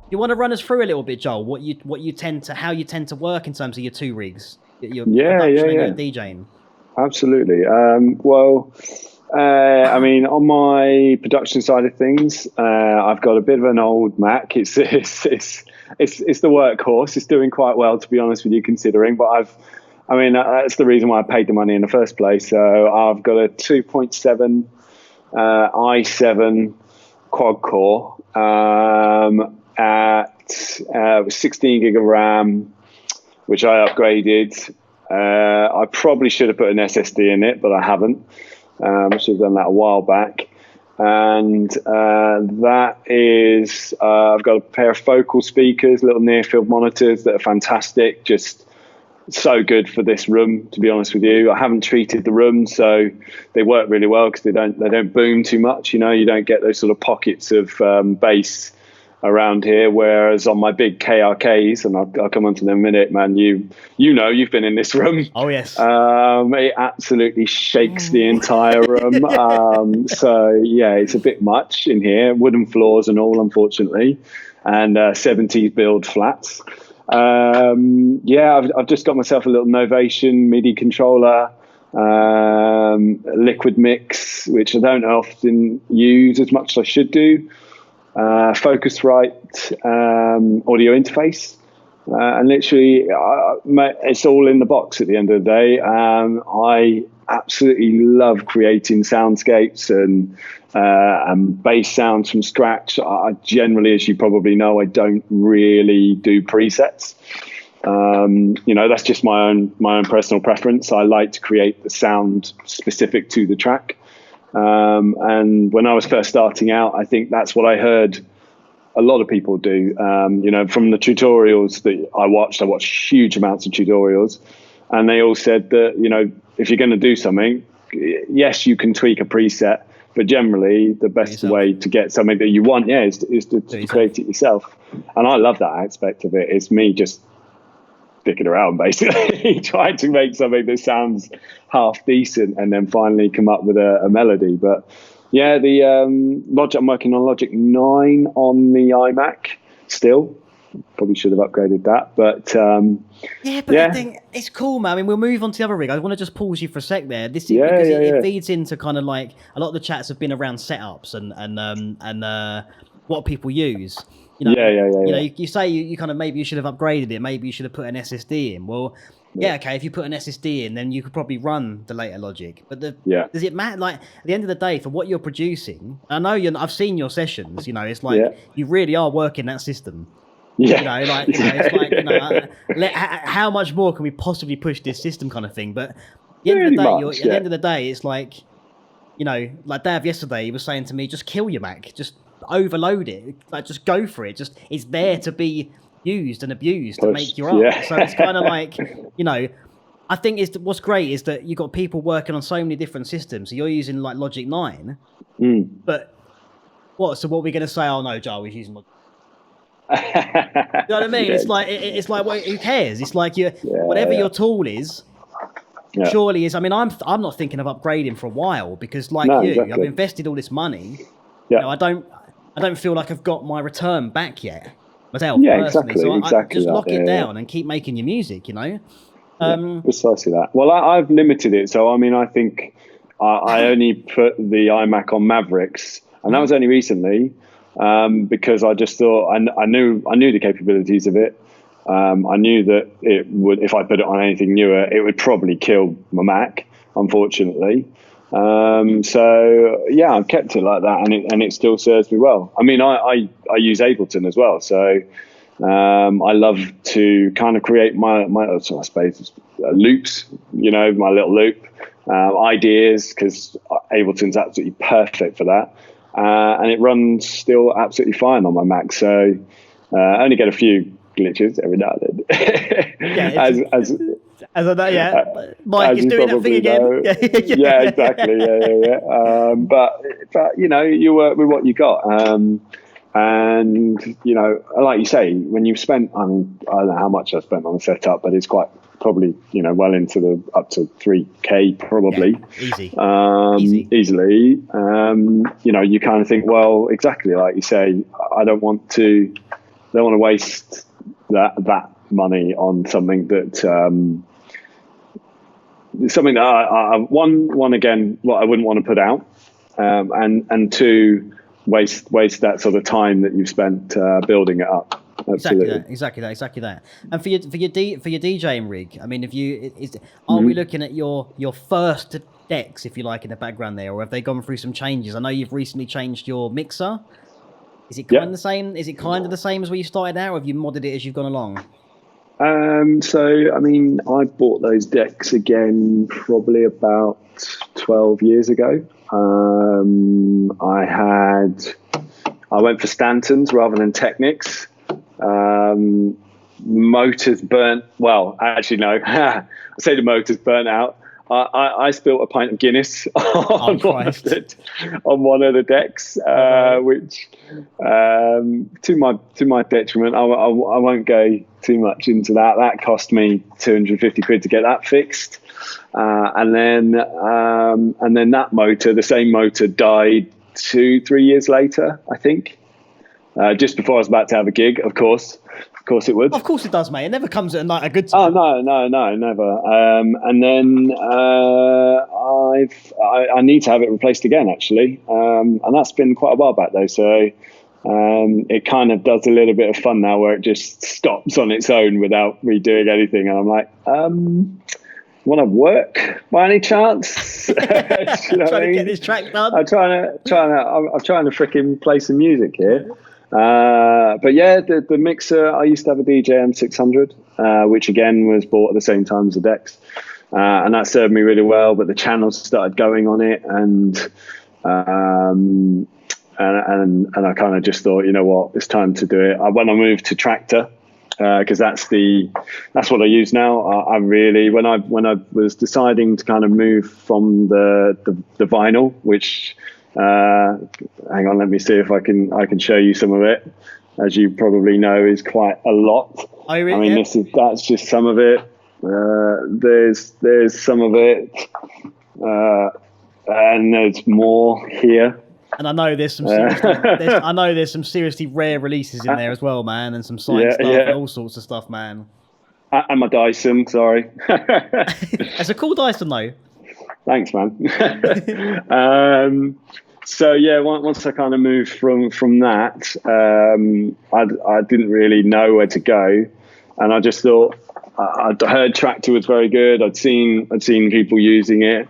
You want to run us through a little bit, Joel? How you tend to work in terms of your two rigs, your Yeah, production and yeah, your DJing. absolutely. Well, I mean, on my production side of things, I've got a bit of an old Mac. It's the workhorse. It's doing quite well, to be honest with you, considering. But I mean, that's the reason why I paid the money in the first place. So I've got a 2.7 i7 quad core at 16 gig of RAM, which I upgraded. I probably should have put an SSD in it, but I haven't. I should have done that a while back. And that is, I've got a pair of focal speakers, little near field monitors that are fantastic. Just so good for this room, to be honest with you. I haven't treated the room, so they work really well because they don't boom too much. You know, you don't get those sort of pockets of bass around here. Whereas on my big KRKs, and I'll come on to them in a minute, man. You know, you've been in this room. Oh yes. It absolutely shakes the entire room. So yeah, it's a bit much in here. Wooden floors and all, unfortunately, and 70s build flats. Yeah, I've just got myself a little Novation MIDI controller, liquid mix, which I don't often use as much as I should do, Focusrite audio interface, and literally it's all in the box at the end of the day. I absolutely love creating soundscapes and bass sounds from scratch. I generally, as you probably know, I don't really do presets. You know, that's just my own personal preference. I like to create the sound specific to the track. And when I was first starting out, I think that's what I heard a lot of people do. You know, from the tutorials that I watched huge amounts of tutorials, and they all said that, you know, if you're going to do something, yes, you can tweak a preset, but generally the best way to get something that you want, is to create it yourself. And I love that aspect of it. It's me just dicking around, basically, trying to make something that sounds half decent and then finally come up with a melody. But yeah, the Logic, I'm working on Logic 9 on the iMac still. Probably should have upgraded that, but I think it's cool, man. I mean, we'll move on to the other rig. I want to just pause you for a sec there. This is because it feeds into kind of like a lot of the chats have been around setups and what people use. You know, you say you kind of maybe you should have upgraded it. Maybe you should have put an SSD in. Well, okay, if you put an SSD in, then you could probably run the later Logic. But does it matter? Like at the end of the day, for what you're producing, I know I've seen your sessions. You know, it's like you really are working that system. Yeah. You know, like it's like, you know, how much more can we possibly push this system, kind of thing. But at the end of the day, it's like, you know, like Dav yesterday, he was saying to me, just kill your Mac, just overload it, like just go for it. Just it's there to be used and abused to make your art. So it's kind of like, you know, I think what's great is that you've got people working on so many different systems. So you're using like Logic 9, but what are we going to say? Oh no, Joel is using Logic. You know what I mean? It's like well, who cares? It's like whatever your tool is. Yeah. Surely is. I mean, I'm not thinking of upgrading for a while because, like exactly. I've invested all this money. Yeah. You know, I don't feel like I've got my return back yet myself personally. So I just lock it down and keep making your music. You know. Precisely that. Well, I've limited it. So I mean, I think I only put the iMac on Mavericks, and that was only recently. Because I just thought I knew the capabilities of it. I knew that it would, if I put it on anything newer, it would probably kill my Mac, unfortunately. So yeah, I've kept it like that, and it still serves me well. I mean, I use Ableton as well, so I love to kind of create my I suppose loops. You know, my little loop ideas, because Ableton's absolutely perfect for that. And it runs still absolutely fine on my Mac. So I only get a few glitches every now and then. Mike is doing that thing again. Yeah, exactly. Yeah. But you know, you work with what you got. And you know, like you say, when you've spent, I mean, I don't know how much I spent on the setup, but it's quite probably, you know, well into up to 3K probably. Easily. You know, you kind of think, well, exactly like you say, I don't want to don't want to waste that money on something that I one again, what I wouldn't want to put out, and two, waste that sort of time that you've spent building it up. Absolutely. Exactly that. And for your DJing rig, I mean, are we looking at your first decks, if you like, in the background there, or have they gone through some changes? I know you've recently changed your mixer. Is it kind of the same? Is it kind of the same as where you started out, or have you modded it as you've gone along? So, I mean, I bought those decks again probably about 12 years ago. I went for Stantons rather than Technics. Motors burnt. Well, actually, no. I say the motors burnt out. I spilled a pint of Guinness on one of the decks, which, to my detriment, I won't go too much into that. That cost me 250 quid to get that fixed, and then that motor, the same motor, died 2-3 years later, I think. Just before I was about to have a gig, of course it would. Of course it does, mate. It never comes at a good time. Oh no, never. And then I need to have it replaced again, actually, and that's been quite a while back though. So it kind of does a little bit of fun now, where it just stops on its own without redoing anything, and I'm like, want to work by any chance? You know trying to get this track done. I'm trying to freaking play some music here. But yeah, the mixer, I used to have a DJM 600, which again was bought at the same time as the decks, and that served me really well. But the channels started going on it, and I kind of just thought, you know what, it's time to do it. When I moved to Tractor, because that's what I use now. I really, when I was deciding to kind of move from the vinyl, which hang on, let me see if I can show you some of it. As you probably know, is quite a lot. I mean, that's just some of it. There's some of it, and there's more here. And I know there's some seriously rare releases in there as well, man, and some signed stuff and all sorts of stuff, man. And my Dyson, sorry. It's a cool Dyson though. Thanks, man. So yeah, once I kind of moved from that, I didn't really know where to go, and I just thought, I'd heard Tractor was very good. I'd seen people using it.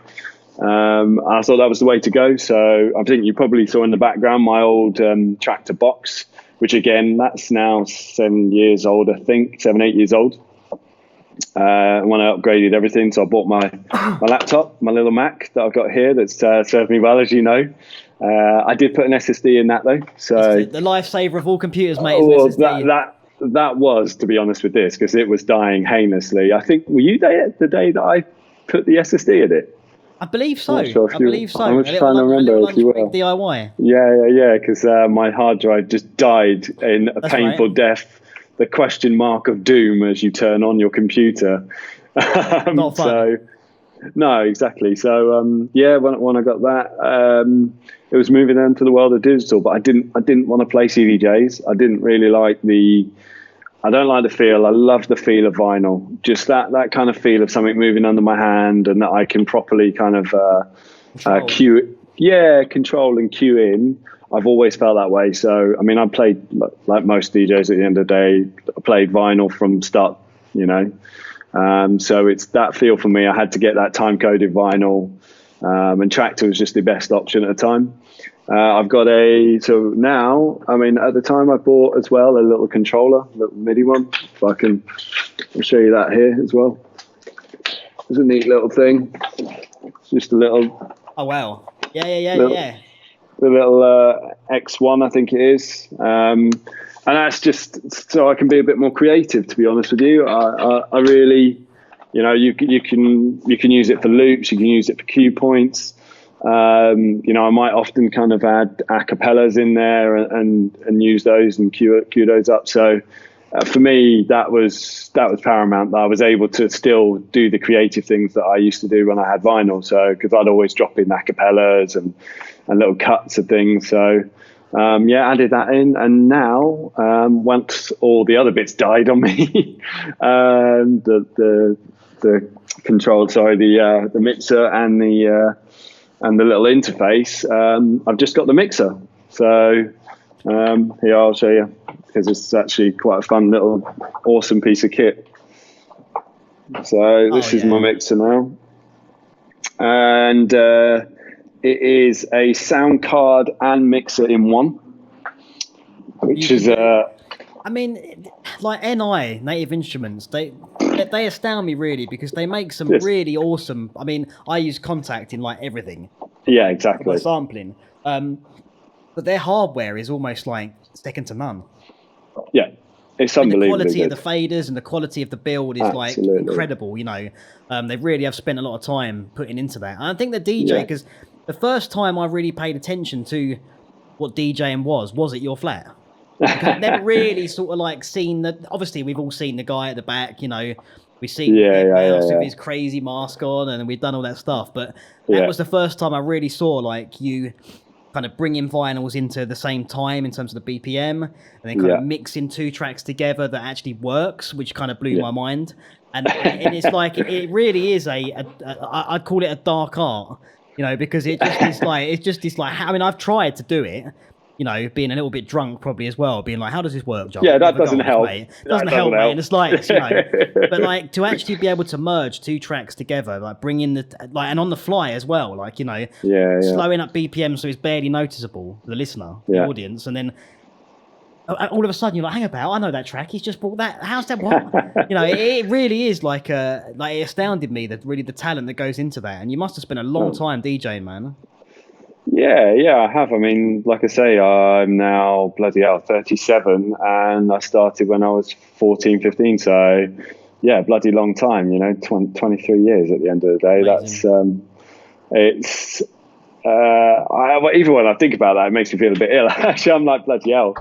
I thought that was the way to go. So I think you probably saw in the background my old Tractor box, which again, that's now 7 years old, I think, 7-8 years old. When I upgraded everything, so I bought my laptop, my little Mac that I've got here that's served me well, as you know. I did put an SSD in that though. So the lifesaver of all computers, mate. Oh, that was, to be honest with this, because it was dying heinously. I think, were you there the day that I put the SSD in it? I believe so. I'm not sure if I believe so. I'm just trying to remember if you were. DIY. Yeah, because my hard drive just died in a painful death. The question mark of doom as you turn on your computer. Not fun. So, no, exactly. So when I got that, it was moving into the world of digital. But I didn't want to play CDJs. I didn't really like I don't like the feel. I love the feel of vinyl. Just that kind of feel of something moving under my hand, and that I can properly kind of control and cue in. I've always felt that way. So, I mean, I played, like most DJs at the end of the day, I played vinyl from start, you know. So it's that feel for me. I had to get that time-coded vinyl, and Tractor was just the best option at the time. I've got so now, I mean, at the time I bought as well a little controller, a little MIDI one. If I can, I'll show you that here as well. It's a neat little thing. It's just a little... Oh, wow. Yeah. The little X1, I think it is, and that's just so I can be a bit more creative. To be honest with you, I really, you know, you can use it for loops, you can use it for cue points. You know, I might often kind of add acapellas in there and use those and cue those up. So for me, that was paramount. That I was able to still do the creative things that I used to do when I had vinyl. So because I'd always drop in acapellas and little cuts of things. So added that in, and now once all the other bits died on me, the control, the mixer and the little interface, I've just got the mixer. So here, I'll show you, because it's actually quite a fun little awesome piece of kit. So this is my mixer now, and it is a sound card and mixer in one, which is I mean, like NI, Native Instruments, they astound me really, because they make some really awesome. I mean, I use Contact in like everything. Yeah, exactly. Like sampling, but their hardware is almost like second to none. Yeah, it's unbelievable. The quality of the faders and the quality of the build is like incredible. You know, they really have spent a lot of time putting into that. And I think the DJ, because the first time I really paid attention to what DJing was at your flat. I've never really sort of like seen that. Obviously, we've all seen the guy at the back. You know, we've seen with his crazy mask on, and we've done all that stuff. But that was the first time I really saw like you kind of bringing vinyls into the same time in terms of the BPM, and then kind of mixing two tracks together that actually works, which kind of blew my mind. And it's like it really is I'd call it a dark art, you know, because it just is like I mean, I've tried to do it, you know, being a little bit drunk probably as well, being like, how does this work, John? Yeah, that doesn't help. Mate. It doesn't help, mate, in the slightest, you know. But like to actually be able to merge two tracks together, like bring in and on the fly as well, like, you know, slowing up BPM so it's barely noticeable to the listener, the audience, and then all of a sudden you're like, hang about, I know that track. He's just brought that. How's that? What? You know, it really is like it astounded me that really the talent that goes into that. And you must have spent a long time DJing, man. Yeah, I have. I mean, like I say, I'm now 37, and I started when I was 14, 15. So, yeah, bloody long time, you know, 23 years at the end of the day. Amazing. That's, even when I think about that, it makes me feel a bit ill. Actually, I'm like, bloody hell.